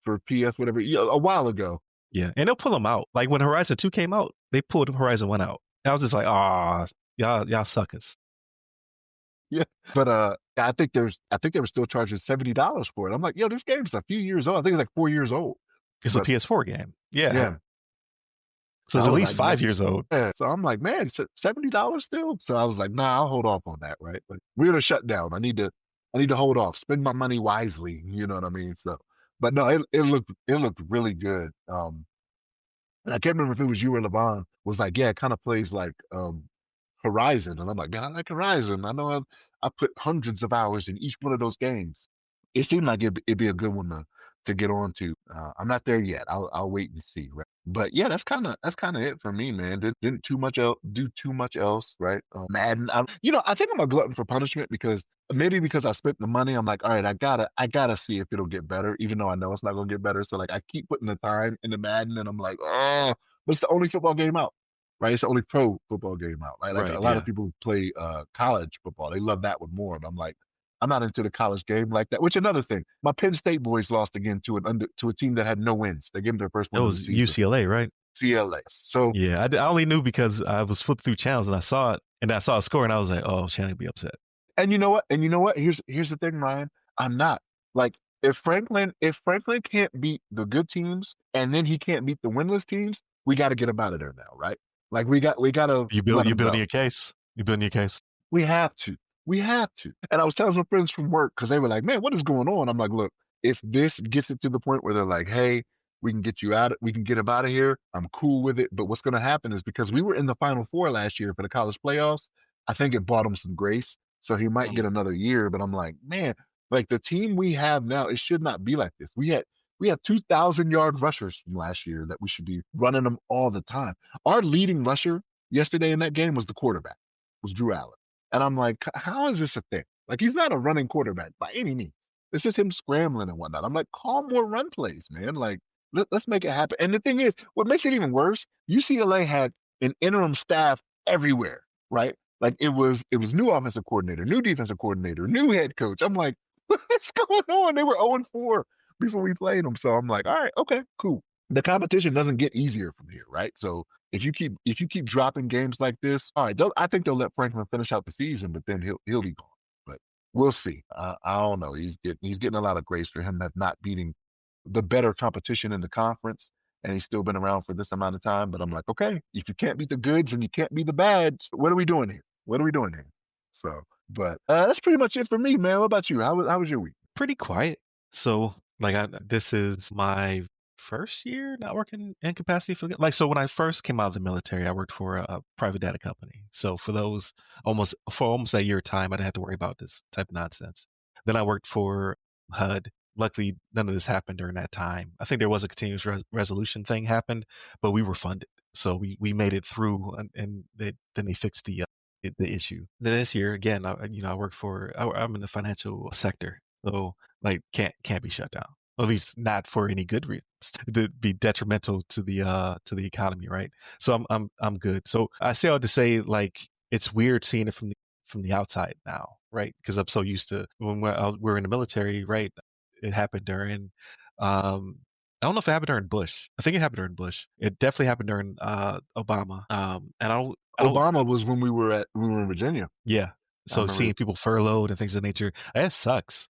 for PS whatever a while ago. Yeah, and they'll pull them out. Like when Horizon 2 came out, they pulled Horizon 1 out. I was just like, ah, y'all suckers. Yeah. But I think they were still charging $70 for it. I'm like, yo, this game's a few years old. I think it's like 4 years old. It's a But PS4 game. Yeah, yeah. so So it's I at was least like, man, 5 years old. yeah. So I'm like, man, $70 still. So I was like, nah, I'll hold off on that, right? But we're in a shutdown. I need to hold off, spend my money wisely. You know what I mean? So, but no, it looked really good. And I can't remember if it was you or Levon was like, yeah, it kind of plays like Horizon, and I'm like, man, I like Horizon. I know I put hundreds of hours in each one of those games. It seemed like it'd be a good one to get on to. I'm not there yet. I'll wait and see. Right? But yeah, that's kind of it for me, man. Didn't too much else do too much else, right? Madden. I think I'm a glutton for punishment because maybe because I spent the money, I'm like, all right, I gotta see if it'll get better, even though I know it's not gonna get better. So like, I keep putting the time into Madden, and I'm like, oh, but it's the only football game out, right? It's the only pro football game out. Like a Right, lot of yeah. people play college football. They love that one more. And I'm like, I'm not into the college game like that. Which another thing, my Penn State boys lost again to a team that had no wins. They gave them their first It win of the was season. UCLA, right? CLA. So Yeah, I only knew because I was flipping through channels and I saw it and I saw a score and I was like, oh, Shannon would be upset. and you know what? And you know what? Here's the thing, Ryan. I'm not. Like, if Franklin can't beat the good teams and then he can't beat the winless teams, we got to get him out of there now, right? Like we got to let You him building go. your case? You building your case? We have to. We have to. And I was telling some friends from work because they were like, man, what is going on? I'm like, look, if this gets it to the point where they're like, hey, we can get him out of here, I'm cool with it. But what's going to happen is because we were in the Final Four last year for the college playoffs, I think it bought him some grace. So he might get Mm. another year. But I'm like, man, like the team we have now, it should not be like this. We had 2,000-yard rushers from last year that we should be running them all the time. Our leading rusher yesterday in that game was the quarterback, was Drew Allen. And I'm like, how is this a thing? Like, he's not a running quarterback by any means. It's just him scrambling and whatnot. I'm like, call more run plays, man. Like, let's make it happen. And the thing is, what makes it even worse, UCLA had an interim staff everywhere, right? Like it was new offensive coordinator, new defensive coordinator, new head coach. I'm like, what's going on? They were 0-4 before we played them. So I'm like, all right, okay, cool. The competition doesn't get easier from here, right? So if you keep dropping games like this, all right, I think they'll let Franklin finish out the season, but then he'll be gone. But we'll see. I don't know. He's getting a lot of grace for him have not beating the better competition in the conference, and he's still been around for this amount of time. But I'm like, okay, if you can't beat the goods and you can't beat the bads, what are we doing here? What are we doing here? So, but that's pretty much it for me, man. What about you? How was your week? Pretty quiet. So like this is my first year not working in capacity for like so when I first came out of the military, I worked for a private data company. So for almost a year time, I didn't have to worry about this type of nonsense. Then I worked for HUD luckily none of this happened during that time. I think there was a continuous resolution thing happened, but we were funded, so we made it through, and then they fixed the issue. Then this year again, I work I'm in the financial sector, so like can't be shut down. Or at least not for any good reasons. To be detrimental to the economy, right? So I'm good. So I say all to say, like, it's weird seeing it from the outside now, right? Because I'm so used to when we're in the military, right? It happened during, I don't know if it happened during Bush. I think it happened during Bush. It definitely happened during Obama. And I don't, Obama was when we were in Virginia. yeah. I So remember. seeing people furloughed and things of that nature, that sucks.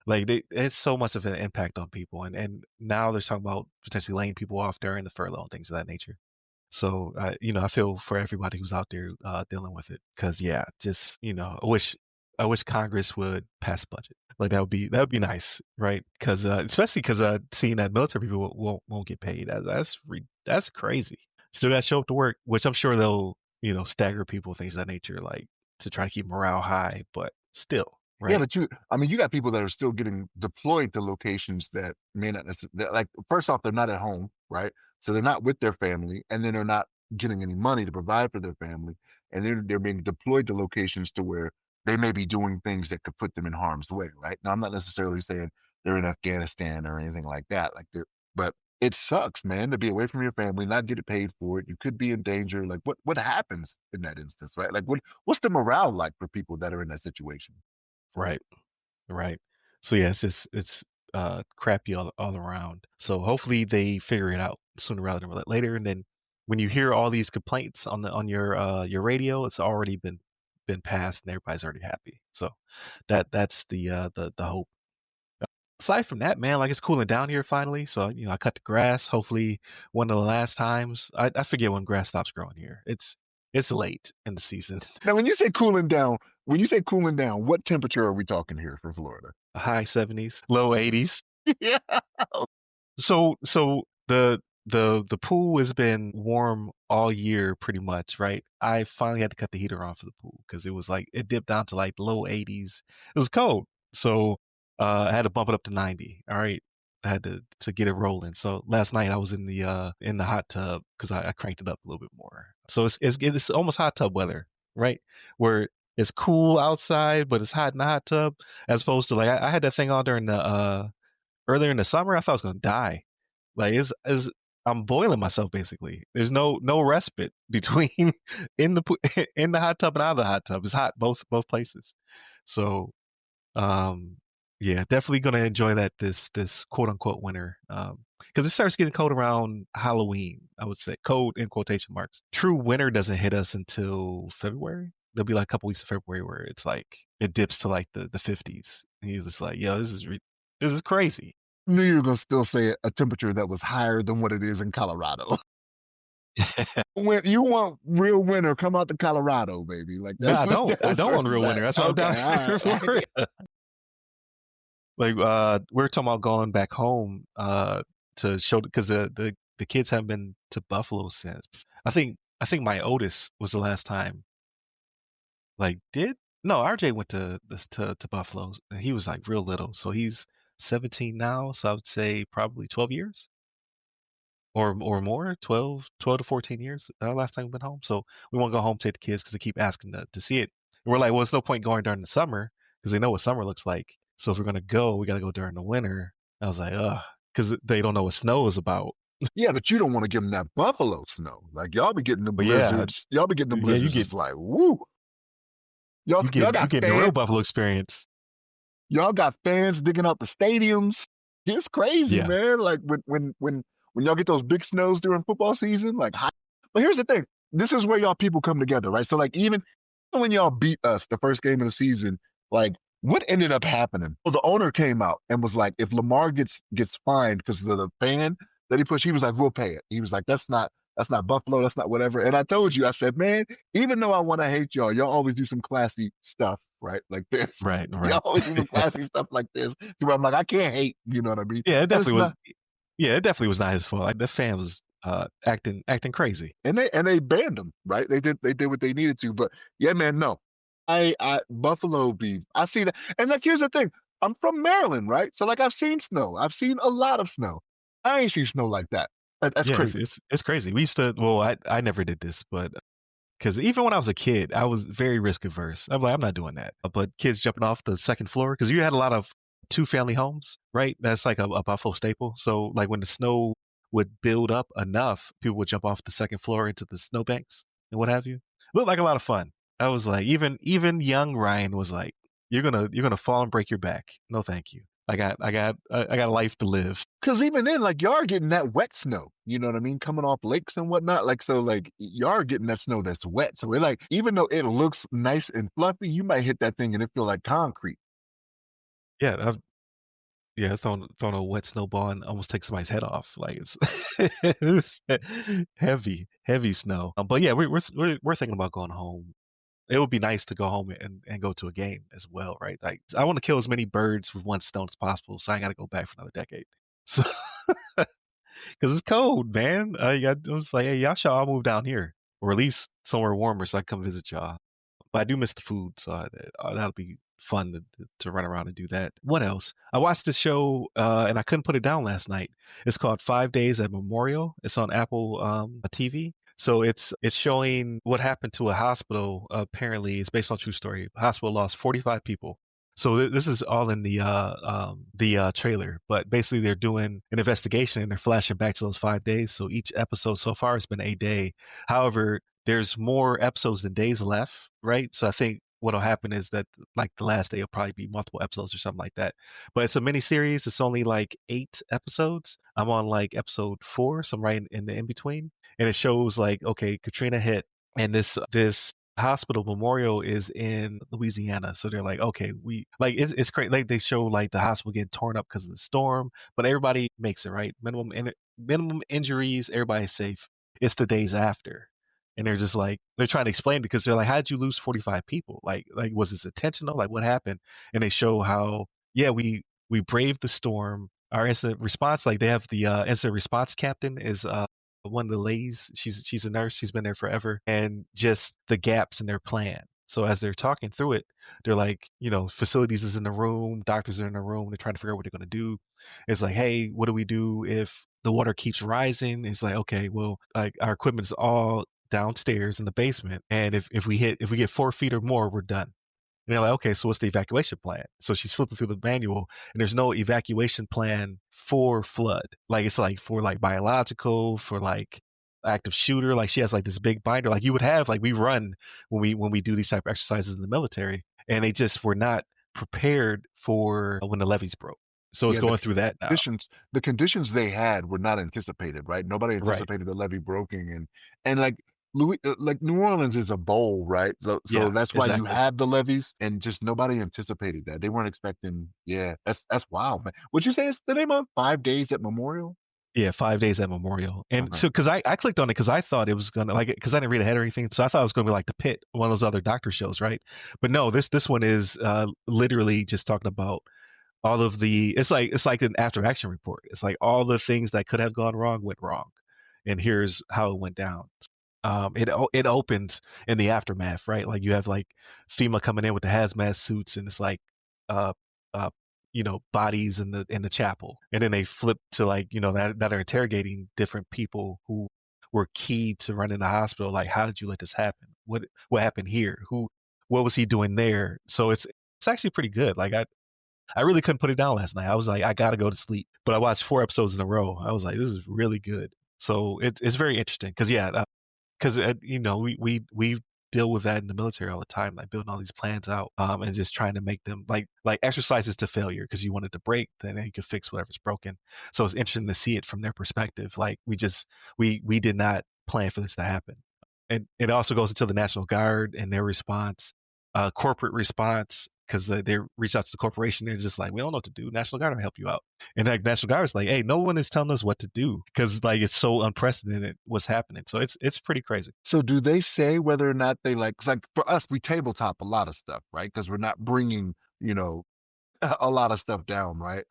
Like it's so much of an impact on people, and now they're talking about potentially laying people off during the furlough and things of that nature. So, I feel for everybody who's out there dealing with it, because yeah, just I wish Congress would pass a budget. Like that would be nice, right? Because especially because seeing that military people won't get paid. That's crazy. Still got to show up to work, which I'm sure they'll stagger people, things of that nature, like to try to keep morale high. But still, Yeah, right? but I mean, you got people that are still getting deployed to locations that may not necessarily, like, first off, they're not at home, right? So they're not with their family, and then they're not getting any money to provide for their family. And they're being deployed to locations to where they may be doing things that could put them in harm's way, right? Now, I'm not necessarily saying they're in Afghanistan or anything like that, but it sucks, man, to be away from your family, not get paid for it. You could be in danger. Like, what happens in that instance, right? Like, what's the morale like for people that are in that situation? Right. Right. So yeah, it's crappy all around. So hopefully they figure it out sooner rather than later. And then when you hear all these complaints on your radio, it's already been passed and everybody's already happy. So that's the hope. Aside from that, man, like it's cooling down here finally. So I cut the grass. Hopefully one of the last times. I forget when grass stops growing here. It's late in the season. Now, when you say cooling down, what temperature are we talking here for Florida? High 70s, low 80s. Yeah. So the pool has been warm all year pretty much, right? I finally had to cut the heater on for the pool because it was like it dipped down to like low 80s. It was cold, so I had to bump it up to 90. All right, I had to get it rolling. So last night I was in the hot tub because I cranked it up a little bit more. So it's almost hot tub weather, right? Where it's cool outside, but it's hot in the hot tub, as opposed to like I had that thing on during the earlier in the summer. I thought I was gonna die. Like is I'm boiling myself basically. There's no respite between in in the hot tub and out of the hot tub. It's hot both places. So um yeah, definitely gonna enjoy that this quote unquote winter. Because it starts getting cold around Halloween. I would say cold in quotation marks. True winter doesn't hit us until February. There'll be like a couple weeks of February where it's like it dips to like the 50s, and you're just like, yo, this is crazy. Knew you were gonna still say a temperature that was higher than what it is in Colorado. When you want real winter, come out to Colorado, baby. Like No, that's I don't. I that's don't where want it's real at. winter. That's why I'm Okay, down all here in right. Florida. Like we're talking about going back home to show because the kids haven't been to Buffalo since I think my oldest was the last time. Like did no RJ went to Buffalo and he was like real little, so he's 17 now, so I would say probably 12 years or more, 12 to 14 years last time we've been home. So we want to go home, take the kids because they keep asking to see it. And we're like, well, it's no point going during the summer because they know what summer looks like. So if we're gonna go, we got to go during the winter. I was like, ugh, because they don't know what snow is about. Yeah, but you don't want to give them that buffalo snow. Like y'all be getting them But yeah, blizzards. Y'all be getting them yeah, blizzards. It's like woo. Y'all you got get the real Buffalo experience. y'all got fans digging out the stadiums. It's crazy, Yeah, man. Like when y'all get those big snows during football season, like high. But here's the thing. This is where y'all people come together, right? So like even when y'all beat us the first game of the season, like what ended up happening? Well, the owner came out and was like, if Lamar gets fined because of the fan that he pushed, he was like, we'll pay it. He was like, that's not Buffalo, that's not whatever. And I told you, I said, man, even though I want to hate y'all always do some classy stuff, right? Like this. right, Y'all right. always do some classy stuff like this. To where I'm like, I can't hate, you know what I mean? Yeah, And it's not, it definitely was not his fault. Like the fan was acting crazy. and they banned them, right? They did what they needed to. But yeah, man, no. I Buffalo beef. I see that. And like here's the thing. I'm from Maryland, right? So like I've seen snow. I've seen a lot of snow. I ain't seen snow like that. That's Yeah, crazy. it's crazy. We used to. Well, I never did this, but because even when I was a kid, I was very risk averse. I'm like, I'm not doing that. But kids jumping off the second floor, because you had a lot of two family homes, right? That's like a Buffalo staple. So like when the snow would build up enough, people would jump off the second floor into the snowbanks and what have you. Looked like a lot of fun. I was like, even young Ryan was like, you're gonna fall and break your back. No, thank you. I got a life to live. Cause even then, like y'all are getting that wet snow, you know what I mean, coming off lakes and whatnot. Like so, like y'all are getting that snow that's wet. So it like even though it looks nice and fluffy, you might hit that thing and it feel like concrete. Yeah, yeah, throwing a wet snowball and almost take somebody's head off. Like it's heavy snow. But yeah, we're thinking about going home. It would be nice to go home and go to a game as well, right? Like I want to kill as many birds with one stone as possible, so I got to go back for another decade. So because it's cold, man. I'm just like, hey, y'all should all move down here, or at least somewhere warmer, so I can come visit y'all. But I do miss the food, so that'll be fun to run around and do that. What else? I watched this show and I couldn't put it down last night. It's called 5 Days at Memorial. It's on Apple TV. So it's showing what happened to a hospital. Apparently, it's based on a true story. A hospital lost 45 people. So this is all in the trailer, but basically they're doing an investigation and they're flashing back to those 5 days. So each episode so far has been a day. However, there's more episodes than days left, right? So I think what'll happen is that like the last day will probably be multiple episodes or something like that. But it's a mini series. It's only like 8 episodes. I'm on like episode 4, so I'm right in the in between, and it shows like okay, Katrina hit, and this hospital memorial is in Louisiana. So they're like, okay, we like it's great. Like they show like the hospital getting torn up because of the storm, but everybody makes it right. Minimum injuries, everybody's safe. It's the days after, and they're just like they're trying to explain because they're like, how did you lose 45 people? Like was this intentional? Like what happened? And they show how yeah we braved the storm. Our incident response, like they have the incident response captain is one of the ladies. She's a nurse. She's been there forever, and just the gaps in their plan. So as they're talking through it, they're like, facilities is in the room, doctors are in the room. They're trying to figure out what they're going to do. It's like, hey, what do we do if the water keeps rising? It's like, okay, well, like our equipment is all downstairs in the basement, and if we get 4 feet or more, we're done. And they're like, okay, so what's the evacuation plan? So she's flipping through the manual, and there's no evacuation plan for flood. Like it's like for like biological, for like active shooter. Like she has like this big binder, like you would have, like we run when we do these type of exercises in the military, and they just were not prepared for when the levees broke. So it's Yeah, going through that now. the conditions they had were not anticipated, right? Nobody Right. anticipated the levee breaking, and like like New Orleans is a bowl, right? So Yeah. that's why you Exactly. have the levees, and just nobody anticipated that. They weren't expecting. Yeah, that's wild, man. Would you say it's the name of 5 Days at Memorial? Yeah, 5 days at Memorial. And Okay. so, because I clicked on it because I thought it was gonna like because I didn't read ahead or anything, so I thought it was gonna be like The Pit, one of those other doctor shows, right? But no, this one is literally just talking about all of the. It's like an after action report. It's like all the things that could have gone wrong went wrong, and here's how it went down. It opens in the aftermath, right? Like you have like FEMA coming in with the hazmat suits, and it's like, uh, uh, bodies in the chapel, and then they flip to like that are interrogating different people who were key to running the hospital. Like, how did you let this happen? What happened here? What was he doing there? So it's actually pretty good. Like I really couldn't put it down last night. I was like, I gotta go to sleep, but I watched 4 episodes in a row. I was like, this is really good. So it's very interesting because yeah, because we deal with that in the military all the time, like building all these plans out, and just trying to make them like exercises to failure because you want it to break, then you can fix whatever's broken. So it's interesting to see it from their perspective. Like we did not plan for this to happen, and it also goes into the National Guard and their response, corporate response. Because they reach out to the corporation, they're just like, we don't know what to do. National Guard will help you out, and like National Guard is like, hey, no one is telling us what to do because like it's so unprecedented what's happening. So it's pretty crazy. So do they say whether or not they like? 'Cause like for us, we tabletop a lot of stuff, right? Because we're not bringing, a lot of stuff down, right?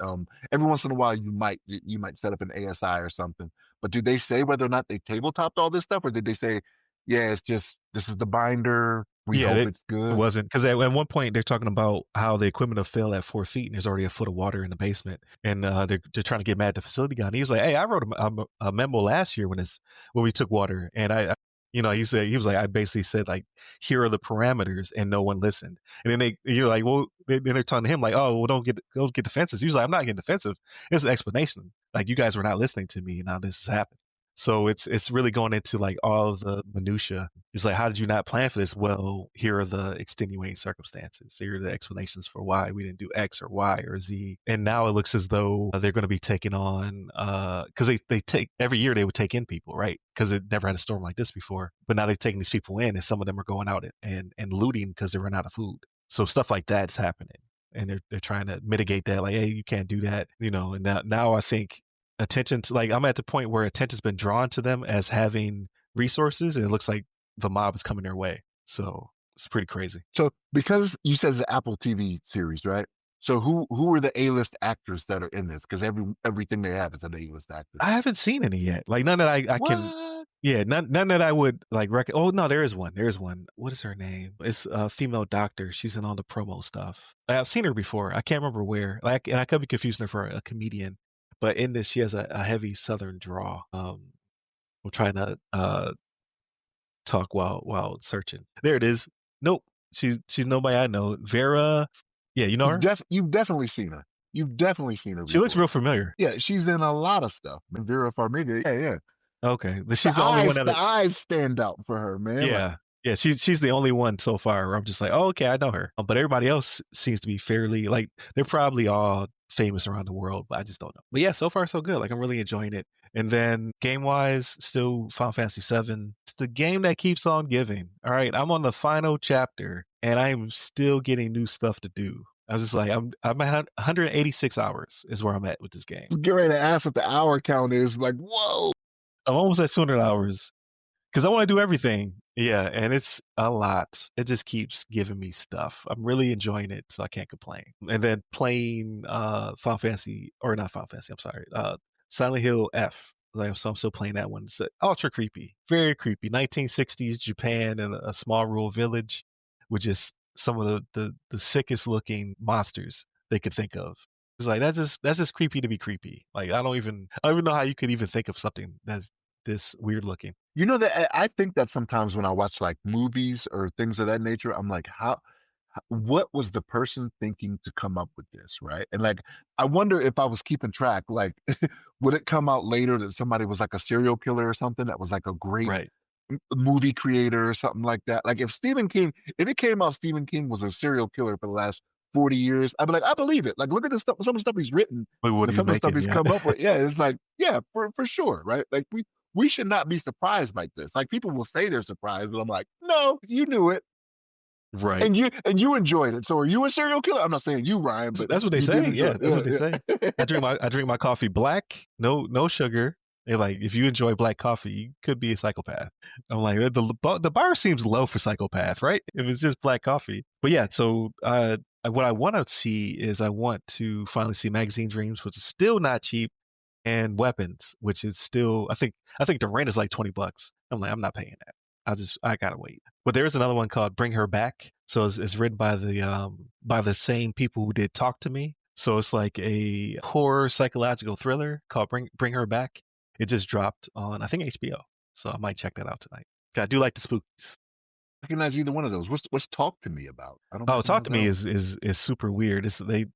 Every once in a while you might set up an ASI or something, but do they say whether or not they tabletopped all this stuff, or did they say, yeah, it's just this is the binder, We Yeah, hope it it's good. wasn't because at one point they're talking about how the equipment will fail at 4 feet and there's already a foot of water in the basement, and they're trying to get mad at the facility guy. And he was like, "Hey, I wrote a memo last year when we took water, and he was like, I basically said like, here are the parameters, and no one listened. And then you're like, well, then they're talking to him like, oh, well, don't get defensive. He was like, I'm not getting defensive. It's an explanation. Like you guys were not listening to me, and now this has happened. So it's really going into like all of the minutia. It's like, how did you not plan for this? Well, here are the extenuating circumstances. Here are the explanations for why we didn't do X or Y or Z. And now it looks as though they're going to be taking on, because they take every year they would take in people, right? Because it never had a storm like this before. But now they're taking these people in, and some of them are going out and looting because they run out of food. So stuff like that's happening, and they're trying to mitigate that. Like, hey, you can't do that, And now I think attention to, like, I'm at the point where attention's been drawn to them as having resources, and it looks like the mob is coming their way. So it's pretty crazy. So because you said it's an Apple TV series, right? So who are the A-list actors that are in this? Because everything they have is an A-list actor. I haven't seen any yet. Like none that I can. What? Yeah, none that I would like oh no, there is one. There is one. What is her name? It's a female doctor. She's in all the promo stuff. I've seen her before. I can't remember where. Like, and I could be confusing her for a comedian. But in this, she has a heavy Southern draw. I'm trying to talk while searching. There it is. Nope, she's nobody I know. Vera. Yeah, you know her. You've definitely seen her. You've definitely seen her She looks before. real familiar. Yeah, she's in a lot of stuff. Vera Farmiga. Yeah, yeah. Okay, she's the only one The that. eyes stand out for her, man. Like, Yeah, yeah. She's the only one so far where I'm just like, oh, okay, I know her. But everybody else seems to be fairly like they're probably all famous around the world, but I just don't know. But yeah, so far so good. Like I'm really enjoying it. And then game wise, still Final Fantasy VII. It's the game that keeps on giving. All right, I'm on the final chapter, and I'm still getting new stuff to do. I was just like, I'm at 186 hours is where I'm at with this game. get ready to ask what the hour count is. Like, whoa. I'm almost at 200 hours because I want to do everything. Yeah, and it's a lot. It just keeps giving me stuff. I'm really enjoying it, so I can't complain. And then playing Final Fantasy, or not Final Fantasy, I'm sorry, Silent Hill F. Like, so I'm still playing that one. It's ultra creepy, very creepy. 1960s Japan in a small rural village with just some of the sickest looking monsters they could think of. It's like that's just creepy to be creepy. Like I don't even know how you could even think of something that's this weird looking. You know that I think that sometimes when I watch like movies or things of that nature, I'm like, what was the person thinking to come up with this, right? And like, I wonder if I was keeping track, like, would it come out later that somebody was like a serial killer or something that was like a great Right. movie creator or something like that? Like, if it came out Stephen King was a serial killer for the last 40 years, I'd be like, I believe it. Like, look at this stuff, some of the stuff he's written But what and he's some of the stuff making, he's yeah. come up with. Yeah, it's like, yeah, for sure, right? Like, we should not be surprised by this. Like, people will say they're surprised, but I'm like, no, you knew it. Right. And you enjoyed it. So are you a serial killer? I'm not saying you, Ryan, but That's what they you did say. enjoy Yeah, it. that's what they Yeah, say. I drink my coffee black, no sugar. They're like, if you enjoy black coffee, you could be a psychopath. I'm like, the bar seems low for psychopath, right? If it's just black coffee. But yeah, so what I want to see is I want to finally see Magazine Dreams, which is still not cheap, and Weapons, which is still I think the rent is like $20. I'm like, I'm not paying that. I gotta wait. But there's another one called Bring Her Back. So it's written by the same people who did Talk to Me. So it's like a horror psychological thriller called Bring Her Back. It just dropped on I think HBO. So I might check that out tonight. I do like the spookies. recognize either one of those. What's Talk to Me about? I don't Oh, Talk recognize to that Me one. is super weird.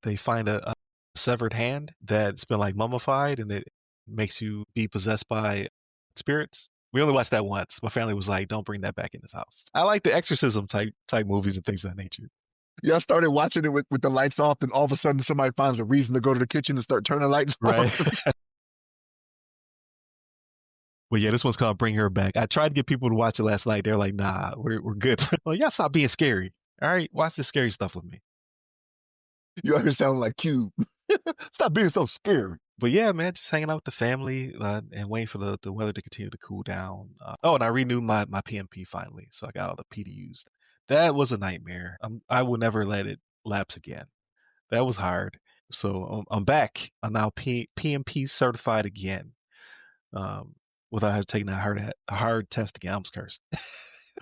They find a severed hand that's been like mummified, and it makes you be possessed by spirits. We only watched that once. My family was like, "Don't bring that back in this house." I like the exorcism type movies and things of that nature. Yeah, I started watching it with the lights off, and all of a sudden somebody finds a reason to go to the kitchen and start turning lights Right. off. Well, yeah, this one's called Bring Her Back. I tried to get people to watch it last night. They're like, "Nah, we're good." Well, y'all stop being scary. All right, watch the scary stuff with me. You out here sounding like Cube. Stop being so scary. But yeah, man, just hanging out with the family and waiting for the weather to continue to cool down. Oh, and I renewed my PMP finally, so I got all the PDUs. That was a nightmare. I will never let it lapse again. That was hard. So I'm back. I'm now PMP certified again. Without having taken a hard test again. I almost cursed.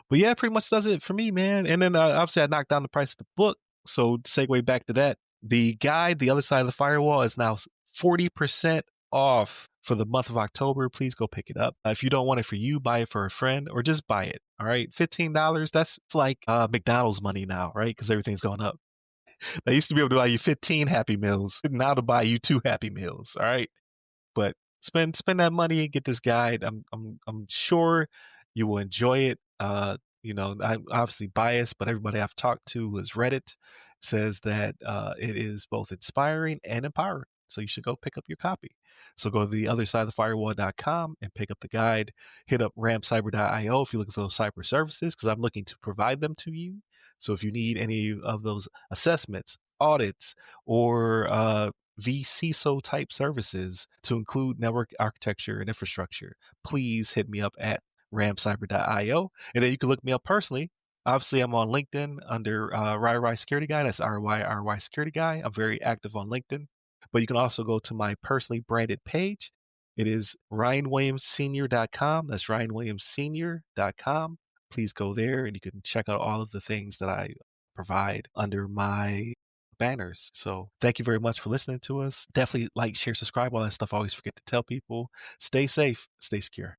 But yeah, pretty much does it for me, man. And then obviously I knocked down the price of the book. So segue back to that. The guide, The Other Side of the Firewall, is now 40% off for the month of October. Please go pick it up. If you don't want it for you, buy it for a friend or just buy it. All right. $15. That's it's like McDonald's money now, right? Because everything's going up. They used to be able to buy you 15 Happy Meals. Now to buy you 2 Happy Meals. All right. But spend that money, get this guide. I'm sure you will enjoy it. I'm obviously biased, but everybody I've talked to who has read it says that it is both inspiring and empowering. So you should go pick up your copy. So go to the other side of the firewall.com and pick up the guide. Hit up ramcyber.io if you're looking for those cyber services, because I'm looking to provide them to you. So if you need any of those assessments, audits, or vCISO type services to include network architecture and infrastructure, please hit me up at ramcyber.io. And then you can look me up personally. Obviously, I'm on LinkedIn under RYRY Security Guy. That's RYRY Security Guy. I'm very active on LinkedIn. But you can also go to my personally branded page. It is RyanWilliamsSenior.com. That's RyanWilliamsSenior.com. Please go there and you can check out all of the things that I provide under my banners. So thank you very much for listening to us. Definitely like, share, subscribe, all that stuff. I always forget to tell people. Stay safe, stay secure.